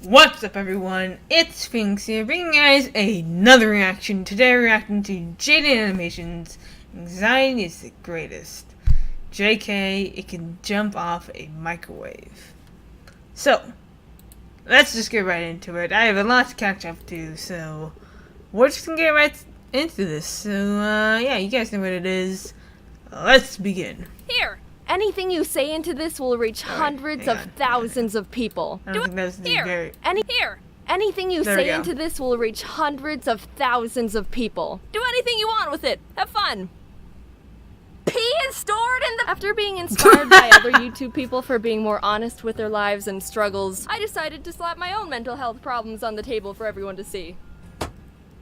What's up, everyone? It's Phoenix here, bringing you guys another reaction. Today we're reacting to JaidenAnimations. Anxiety is the greatest. JK, it can jump off a microwave. So, let's just get right into it. I have a lot to catch up to, so we're just gonna get right into this. So, yeah, you guys know what it is. Let's begin. Here! Anything you say into this will reach hundreds of thousands of people. I don't think that's Here! Anything you say into this will reach hundreds of thousands of people. Do anything you want with it. Have fun. Pee is stored in the... After being inspired by other YouTube people for being more honest with their lives and struggles, I decided to slap my own mental health problems on the table for everyone to see.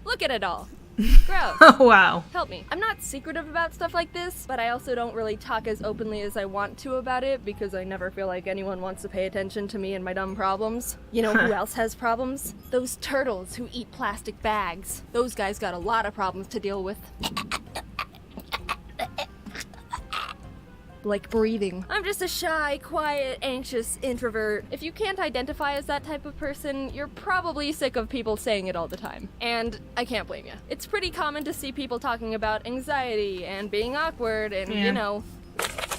Look at it all. Gross. Oh, wow. Help me. I'm not secretive about stuff like this, but I also don't really talk as openly as I want to about it because I never feel like anyone wants to pay attention to me and my dumb problems. You know who else has problems? Those turtles who eat plastic bags. Those guys got a lot of problems to deal with. Like breathing. I'm just a shy, quiet, anxious introvert. If you can't identify as that type of person, you're probably sick of people saying it all the time. And I can't blame you. It's pretty common to see people talking about anxiety and being awkward and, you know,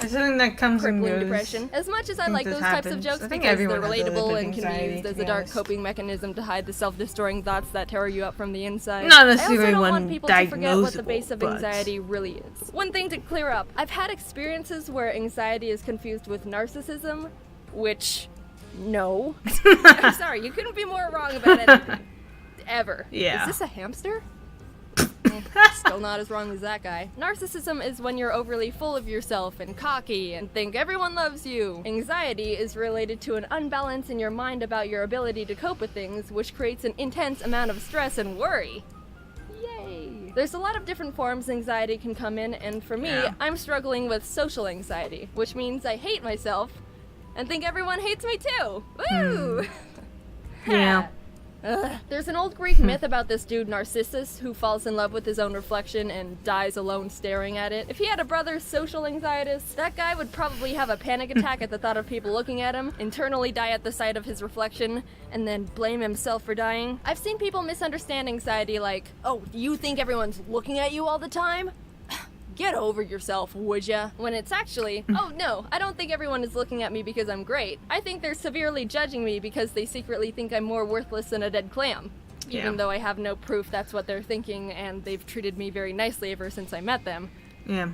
it's something that comes and crippling goes. Depression. As much as I like those types of jokes because they're relatable and can be used as a dark coping mechanism to hide the self-destroying thoughts that tear you up from the inside. Not I necessarily also don't one want people to forget what the base of but anxiety really is. One thing to clear up, I've had experiences where anxiety is confused with narcissism, which, no. I'm sorry, you couldn't be more wrong about anything. Ever. Yeah. Is this a hamster? Still not as wrong as that guy. Narcissism is when you're overly full of yourself and cocky and think everyone loves you. Anxiety is related to an unbalance in your mind about your ability to cope with things, which creates an intense amount of stress and worry. Yay! There's a lot of different forms anxiety can come in, and for me, I'm struggling with social anxiety, which means I hate myself and think everyone hates me too. Woo! Yeah. There's an old Greek myth about this dude Narcissus who falls in love with his own reflection and dies alone staring at it. If he had a brother social anxietus, that guy would probably have a panic attack at the thought of people looking at him, internally die at the sight of his reflection, and then blame himself for dying. I've seen people misunderstand anxiety like, oh, you think everyone's looking at you all the time? Get over yourself, would ya? When it's actually, oh no, I don't think everyone is looking at me because I'm great. I think they're severely judging me because they secretly think I'm more worthless than a dead clam. Even though I have no proof that's what they're thinking, and they've treated me very nicely ever since I met them. Yeah.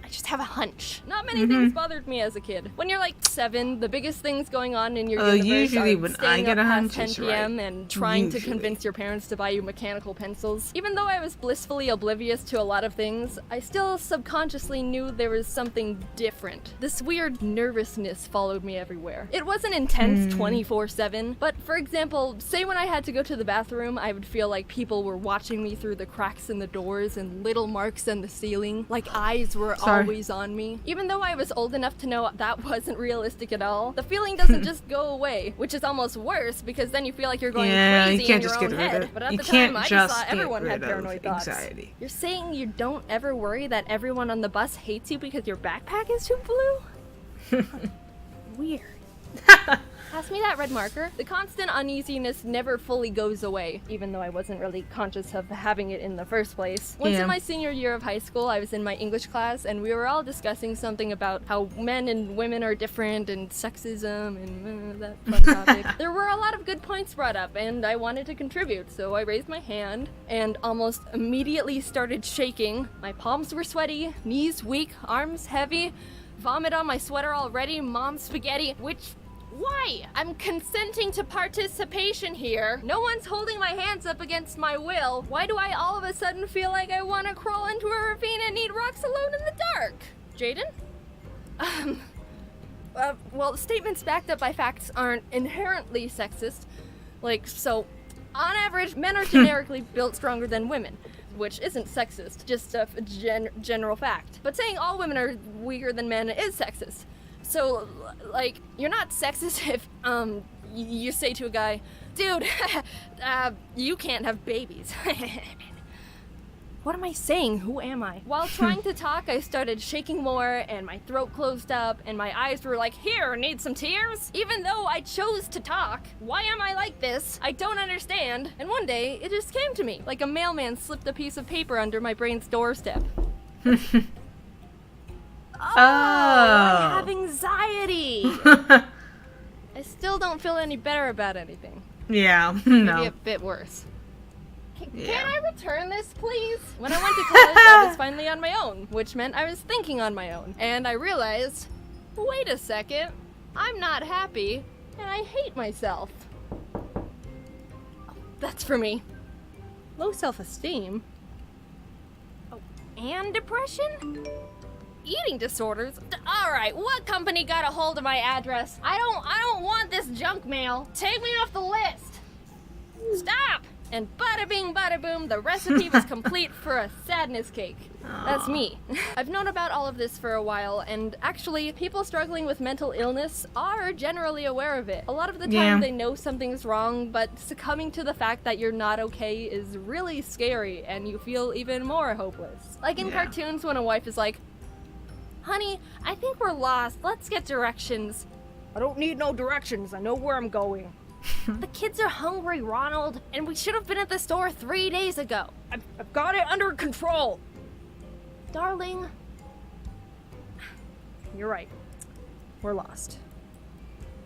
I just have a hunch. Not many things bothered me as a kid. When you're like 7, the biggest things going on in your universe usually are when staying I get up a past hunch, 10 p.m. right. and trying to convince your parents to buy you mechanical pencils. Even though I was blissfully oblivious to a lot of things, I still subconsciously knew there was something different. This weird nervousness followed me everywhere. It wasn't intense 24/7, but for example, say when I had to go to the bathroom, I would feel like people were watching me through the cracks in the doors and little marks in the ceiling, like eyes were always on me. Even though I was old enough to know that wasn't realistic at all, the feeling doesn't just go away, which is almost worse because then you feel like you're going crazy in your own head. But at the time, I just thought everyone had paranoid thoughts. Anxiety. You're saying you don't ever worry that everyone on the bus hates you because your backpack is too blue? Weird. Pass me that red marker. The constant uneasiness never fully goes away, even though I wasn't really conscious of having it in the first place. Once in my senior year of high school, I was in my English class, and we were all discussing something about how men and women are different, and sexism, and that fun topic. There were a lot of good points brought up, and I wanted to contribute, so I raised my hand, and almost immediately started shaking. My palms were sweaty, knees weak, arms heavy, vomit on my sweater already, mom spaghetti, which... Why? I'm consenting to participation here. No one's holding my hands up against my will. Why do I all of a sudden feel like I want to crawl into a ravine and eat rocks alone in the dark? Jaiden? Well, statements backed up by facts aren't inherently sexist. Like, so, on average, men are generically built stronger than women, which isn't sexist, just a general fact. But saying all women are weaker than men is sexist. So, like, you're not sexist if, you say to a guy, dude, you can't have babies. What am I saying? Who am I? While trying to talk, I started shaking more, and my throat closed up, and my eyes were like, here, need some tears? Even though I chose to talk. Why am I like this? I don't understand. And one day, it just came to me, like a mailman slipped a piece of paper under my brain's doorstep. I have anxiety. I still don't feel any better about anything. Yeah, Maybe no. a bit worse. Yeah. Can I return this, please? When I went to college, I was finally on my own, which meant I was thinking on my own. And I realized, wait a second, I'm not happy, and I hate myself. Oh, that's for me. Low self-esteem? Oh, and depression? Eating disorders? Alright, what company got a hold of my address? I don't want this junk mail. Take me off the list. Stop! And bada bing bada boom, the recipe was complete for a sadness cake. That's me. I've known about all of this for a while, and actually, people struggling with mental illness are generally aware of it. A lot of the time they know something's wrong, but succumbing to the fact that you're not okay is really scary, and you feel even more hopeless. Like in cartoons when a wife is like, honey, I think we're lost. Let's get directions. I don't need no directions. I know where I'm going. The kids are hungry, Ronald, and we should have been at the store 3 days ago. I've got it under control. Darling, you're right. We're lost.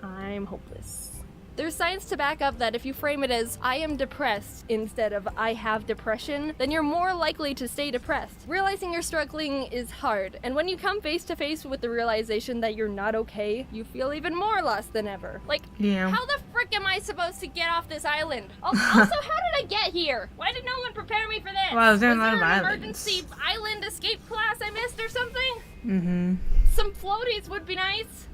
I'm hopeless. There's science to back up that if you frame it as, I am depressed, instead of I have depression, then you're more likely to stay depressed. Realizing you're struggling is hard, and when you come face to face with the realization that you're not okay, you feel even more lost than ever. Like, how the frick am I supposed to get off this island? Also, how did I get here? Why did no one prepare me for this? Well, Was there there are a lot an of islands. emergency island escape class I missed or something? Mm-hmm. Some floaties would be nice.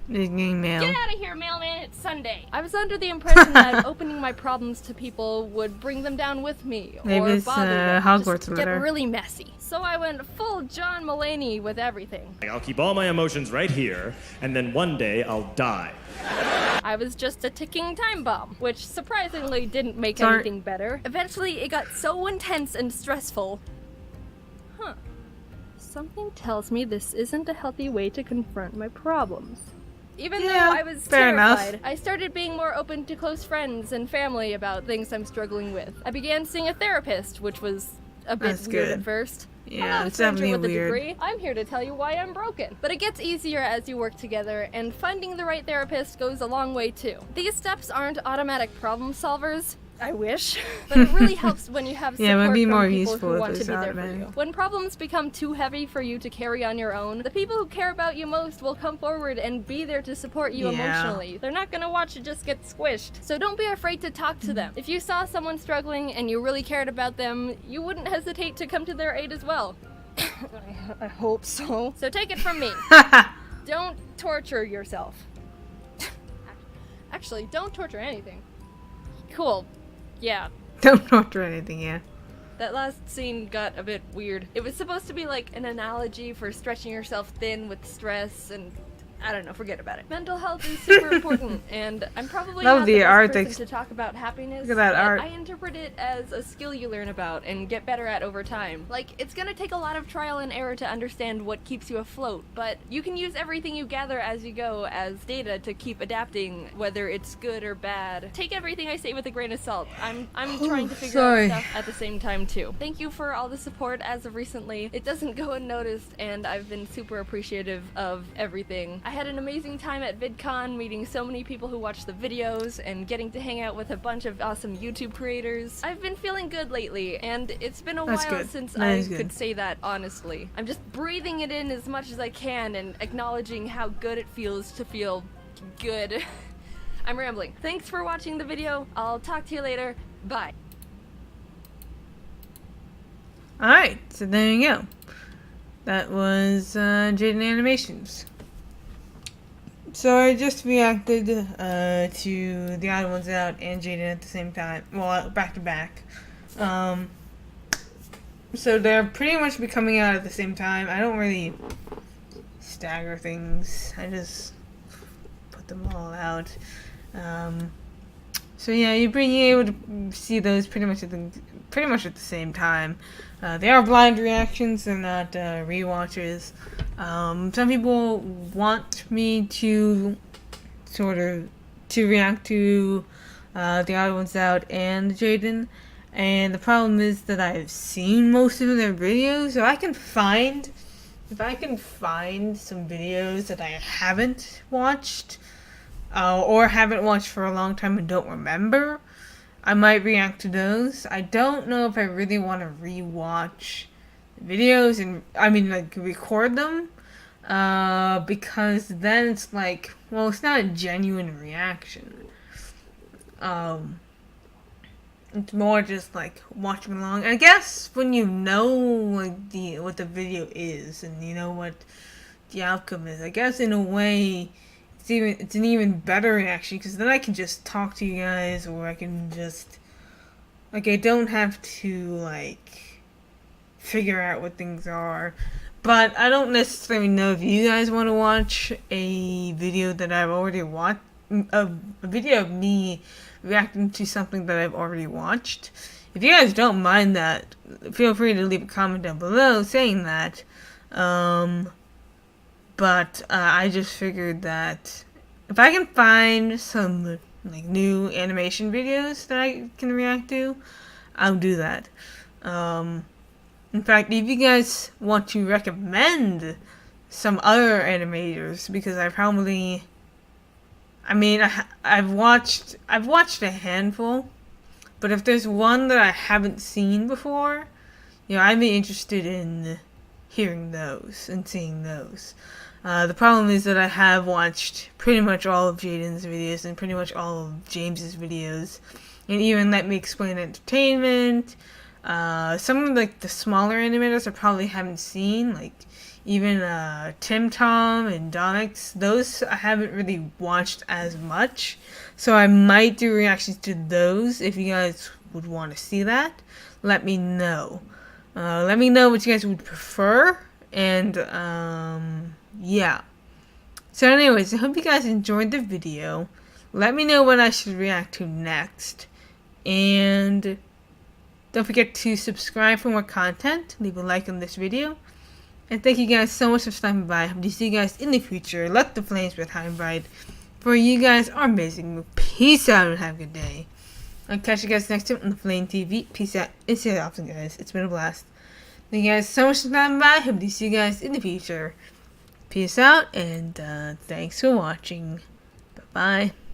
Mail. Get out of here, mailman, it's Sunday. I was under the impression that opening my problems to people would bring them down with me, Maybe or it's, bother them, Hogwarts just or get whatever. really messy. So I went full John Mulaney with everything. I'll keep all my emotions right here, and then one day I'll die. I was just a ticking time bomb, which surprisingly didn't make Sorry. anything better. Eventually, it got so intense and stressful. Something tells me this isn't a healthy way to confront my problems. Even though I was fair terrified, enough. I started being more open to close friends and family about things I'm struggling with. I began seeing a therapist, which was a bit That's weird good. at first. Yeah, I'm not a it's stranger definitely with a weird. degree. I'm here to tell you why I'm broken. But it gets easier as you work together, and finding the right therapist goes a long way too. These steps aren't automatic problem solvers. I wish. But it really helps when you have support Yeah, it would be from more people useful who if want it to was be there for automatic. you. When problems become too heavy for you to carry on your own, the people who care about you most will come forward and be there to support you emotionally. They're not gonna watch you just get squished. So don't be afraid to talk to them. If you saw someone struggling and you really cared about them, you wouldn't hesitate to come to their aid as well. I hope so. So take it from me. Don't torture yourself. Actually, don't torture anything. Cool. Yeah. Don't torture anything, yeah. That last scene got a bit weird. It was supposed to be like an analogy for stretching yourself thin with stress and I don't know, forget about it. Mental health is super important, and I'm probably Love not the the best art person to talk about happiness. Look at that but art. I interpret it as a skill you learn about and get better at over time. Like, it's gonna take a lot of trial and error to understand what keeps you afloat, but you can use everything you gather as you go as data to keep adapting, whether it's good or bad. Take everything I say with a grain of salt. I'm trying to figure out stuff at the same time too. Thank you for all the support as of recently. It doesn't go unnoticed, and I've been super appreciative of everything. I had an amazing time at VidCon, meeting so many people who watch the videos and getting to hang out with a bunch of awesome YouTube creators. I've been feeling good lately, and it's been a That's while good. since That I is good. could say that honestly. I'm just breathing it in as much as I can and acknowledging how good it feels to feel good. I'm rambling. Thanks for watching the video. I'll talk to you later. Bye. Alright, so there you go. That was JaidenAnimations. So I just reacted to The Odd Ones Out and Jaiden at the same time. Well, back to back. So they're pretty much be coming out at the same time. I don't really stagger things. I just put them all out. So yeah, you're being able to see those pretty much at the same time. They are blind reactions; they're not rewatches. Some people want me to react to the Odd Ones Out and Jaden, and the problem is that I've seen most of their videos, so if I can find some videos that I haven't watched, or haven't watched for a long time and don't remember, I might react to those. I don't know if I really want to rewatch videos and, record them, because then it's like, well, it's not a genuine reaction. It's more just like watching along. I guess when you know what the video is and you know what the outcome is, I guess in a way it's an even better reaction, because then I can just talk to you guys, or I can just I don't have to figure out what things are. But I don't necessarily know if you guys want to watch a video that I've already watched, a video of me reacting to something that I've already watched. If you guys don't mind that, feel free to leave a comment down below saying that. But I just figured that if I can find some new animation videos that I can react to, I'll do that. In fact, if you guys want to recommend some other animators, because I've watched a handful, but if there's one that I haven't seen before, I'd be interested in hearing those and seeing those. The problem is that I have watched pretty much all of Jaiden's videos and pretty much all of James's videos, and even Let Me Explain Entertainment. Some of the smaller animators I probably haven't seen, even Tim Tom and Donix. Those I haven't really watched as much, so I might do reactions to those. If you guys would want to see that, let me know. Let me know what you guys would prefer, and yeah. So anyways, I hope you guys enjoyed the video. Let me know what I should react to next, and don't forget to subscribe for more content. Leave a like on this video. And thank you guys so much for stopping by. Hope to see you guys in the future. Let the flames be high and bright. For you guys are amazing. Peace out and have a good day. I'll catch you guys next time on the Flame TV. Peace out. It's your often, guys. It's been a blast. Thank you guys so much for stopping by. Hope to see you guys in the future. Peace out, and thanks for watching. Bye-bye.